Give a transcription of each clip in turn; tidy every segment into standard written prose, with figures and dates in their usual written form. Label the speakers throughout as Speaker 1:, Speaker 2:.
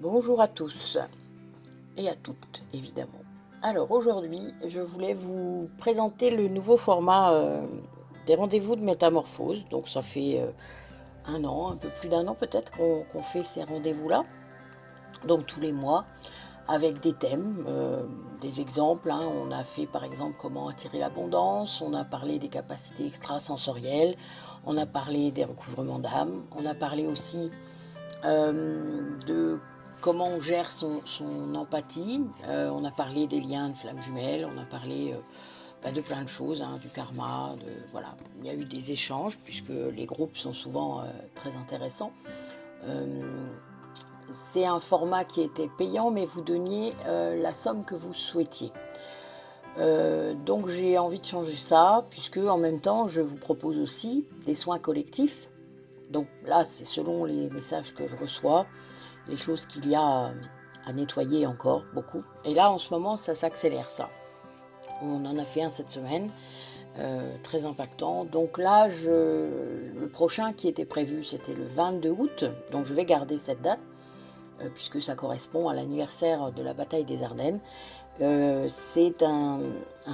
Speaker 1: Bonjour à tous et à toutes, évidemment. Alors aujourd'hui, je voulais vous présenter le nouveau format des rendez-vous de métamorphose. Donc ça fait un an, un peu plus d'un an peut-être qu'on fait ces rendez-vous-là. Donc tous les mois, avec des thèmes, des exemples. On a fait par exemple comment attirer l'abondance, on a parlé des capacités extrasensorielles, on a parlé des recouvrements d'âme, on a parlé aussi de comment on gère son empathie. On a parlé des liens de flammes jumelles, on a parlé de plein de choses, du karma, voilà. Il y a eu des échanges puisque les groupes sont souvent très intéressants. C'est un format qui était payant, mais vous donniez la somme que vous souhaitiez. Donc j'ai envie de changer ça, puisque en même temps, je vous propose aussi des soins collectifs. Donc là, c'est selon les messages que je reçois, les choses qu'il y a à nettoyer encore, beaucoup. Et là, en ce moment, ça s'accélère, ça. On en a fait un cette semaine, très impactant. Donc là, le prochain qui était prévu, c'était le 22 août. Donc je vais garder cette date, puisque ça correspond à l'anniversaire de la bataille des Ardennes. C'est un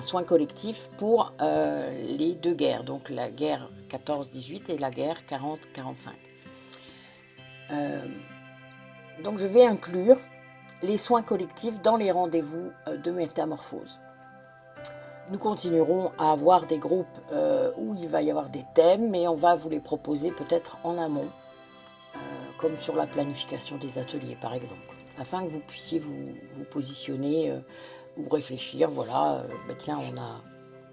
Speaker 1: soin collectif pour les deux guerres, donc la guerre 14-18 et la guerre 40-45. Donc je vais inclure les soins collectifs dans les rendez-vous de métamorphose. Nous continuerons à avoir des groupes où il va y avoir des thèmes, mais on va vous les proposer peut-être en amont, comme sur la planification des ateliers par exemple, afin que vous puissiez vous positionner ou réfléchir, voilà, tiens, on a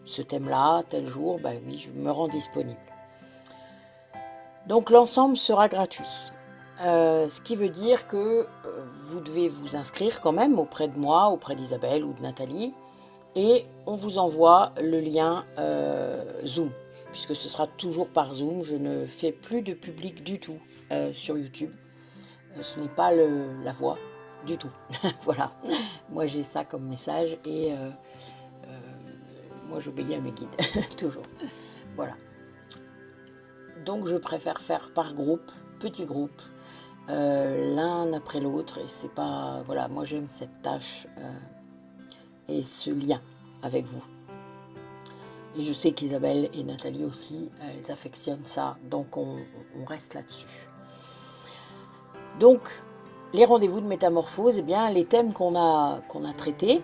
Speaker 1: ce thème-là, tel jour, oui, je me rends disponible. Donc l'ensemble sera gratuit. Ce qui veut dire que vous devez vous inscrire quand même auprès de moi, auprès d'Isabelle ou de Nathalie, et on vous envoie le lien Zoom, puisque ce sera toujours par Zoom. Je ne fais plus de public du tout sur YouTube. Ce n'est pas la voix du tout. Voilà, moi j'ai ça comme message et moi j'obéis à mes guides, toujours. Voilà. Donc je préfère faire par groupe, petit groupe, l'un après l'autre, et c'est pas, voilà, moi j'aime cette tâche et ce lien avec vous. Et je sais qu'Isabelle et Nathalie aussi, elles affectionnent ça, donc on reste là-dessus. Donc les rendez-vous de métamorphose, eh bien les thèmes qu'on a traités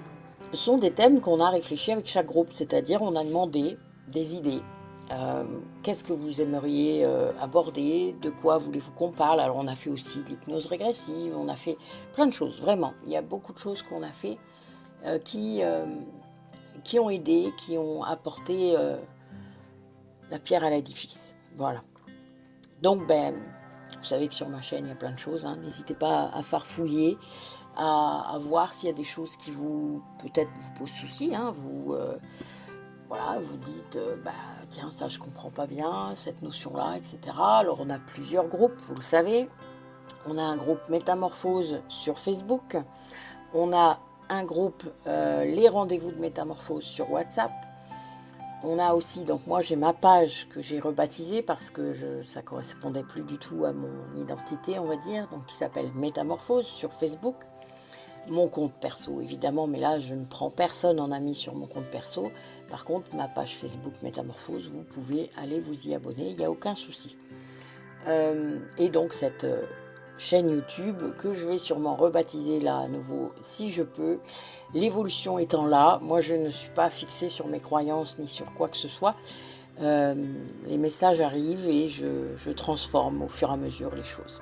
Speaker 1: sont des thèmes qu'on a réfléchi avec chaque groupe, c'est-à-dire on a demandé des idées. Qu'est-ce que vous aimeriez aborder? De quoi voulez-vous qu'on parle? Alors on a fait aussi de l'hypnose régressive, on a fait plein de choses, vraiment. Il y a beaucoup de choses qu'on a fait qui ont aidé, qui ont apporté la pierre à l'édifice. Voilà. Donc, vous savez que sur ma chaîne, il y a plein de choses. N'hésitez pas à farfouiller, à voir s'il y a des choses qui peut-être vous posent souci. Voilà, vous dites, tiens, ça je comprends pas bien, cette notion-là, etc. Alors on a plusieurs groupes, vous le savez. On a un groupe Métamorphose sur Facebook. On a un groupe Les Rendez-vous de Métamorphose sur WhatsApp. On a aussi, donc moi j'ai ma page que j'ai rebaptisée parce que ça correspondait plus du tout à mon identité, on va dire, donc qui s'appelle Métamorphose sur Facebook. Mon compte perso évidemment, mais là je ne prends personne en ami sur mon compte perso. Par contre, ma page Facebook Métamorphose, vous pouvez aller vous y abonner, il n'y a aucun souci. Et donc cette chaîne YouTube que je vais sûrement rebaptiser là à nouveau si je peux. L'évolution étant là, moi je ne suis pas fixée sur mes croyances ni sur quoi que ce soit. Les messages arrivent et je transforme au fur et à mesure les choses.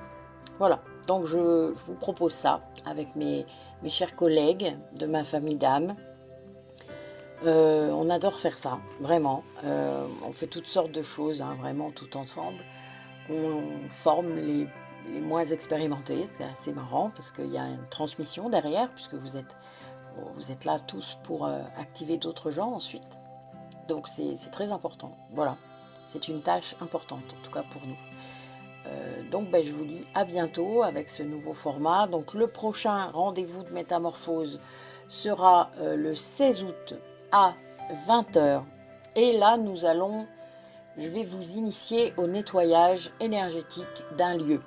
Speaker 1: Voilà, donc je vous propose ça avec mes chers collègues de ma famille d'âme. On adore faire ça, vraiment. On fait toutes sortes de choses, vraiment tout ensemble. On forme les moins expérimentés, c'est assez marrant parce qu'il y a une transmission derrière, puisque vous êtes là tous pour activer d'autres gens ensuite. Donc c'est très important, voilà. C'est une tâche importante, en tout cas pour nous. Donc je vous dis à bientôt avec ce nouveau format. Donc le prochain rendez-vous de métamorphose sera le 16 août à 20h. Et là, je vais vous initier au nettoyage énergétique d'un lieu.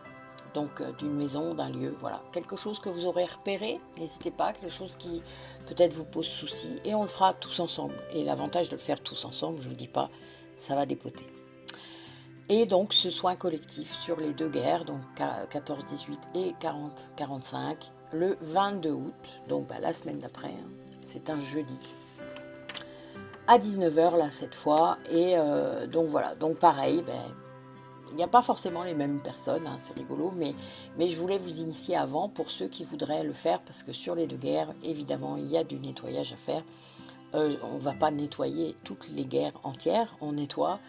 Speaker 1: donc d'une maison, d'un lieu, voilà. Quelque chose que vous aurez repéré, n'hésitez pas, quelque chose qui peut-être vous pose souci, et on le fera tous ensemble. Et l'avantage de le faire tous ensemble, je ne vous dis pas, ça va dépoter. Et donc ce soin collectif sur les 2 guerres, donc 14-18 et 40-45, le 22 août, donc la semaine d'après, hein, c'est un jeudi, à 19h là cette fois, et donc voilà, donc pareil, il n'y a pas forcément les mêmes personnes, hein, c'est rigolo, mais je voulais vous initier avant pour ceux qui voudraient le faire, parce que sur les 2 guerres, évidemment, il y a du nettoyage à faire. On ne va pas nettoyer toutes les guerres entières, on nettoie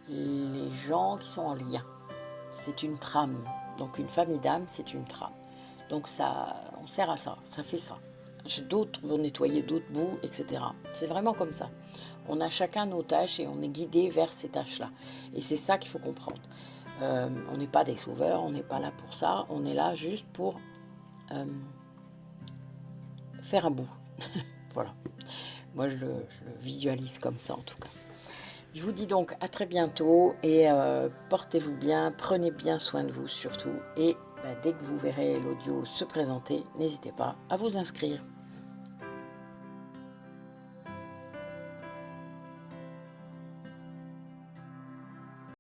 Speaker 1: les gens qui sont en lien. C'est une trame, donc une famille d'âmes, c'est une trame. Donc ça, on sert à ça, ça fait ça. D'autres vont nettoyer d'autres bouts, etc. C'est vraiment comme ça. On a chacun nos tâches et on est guidé vers ces tâches-là. Et c'est ça qu'il faut comprendre. On n'est pas des sauveurs, on n'est pas là pour ça. On est là juste pour faire un bout. Voilà. Moi, je le visualise comme ça, en tout cas. Je vous dis donc à très bientôt et portez-vous bien, prenez bien soin de vous surtout. Et dès que vous verrez l'audio se présenter, n'hésitez pas à vous inscrire.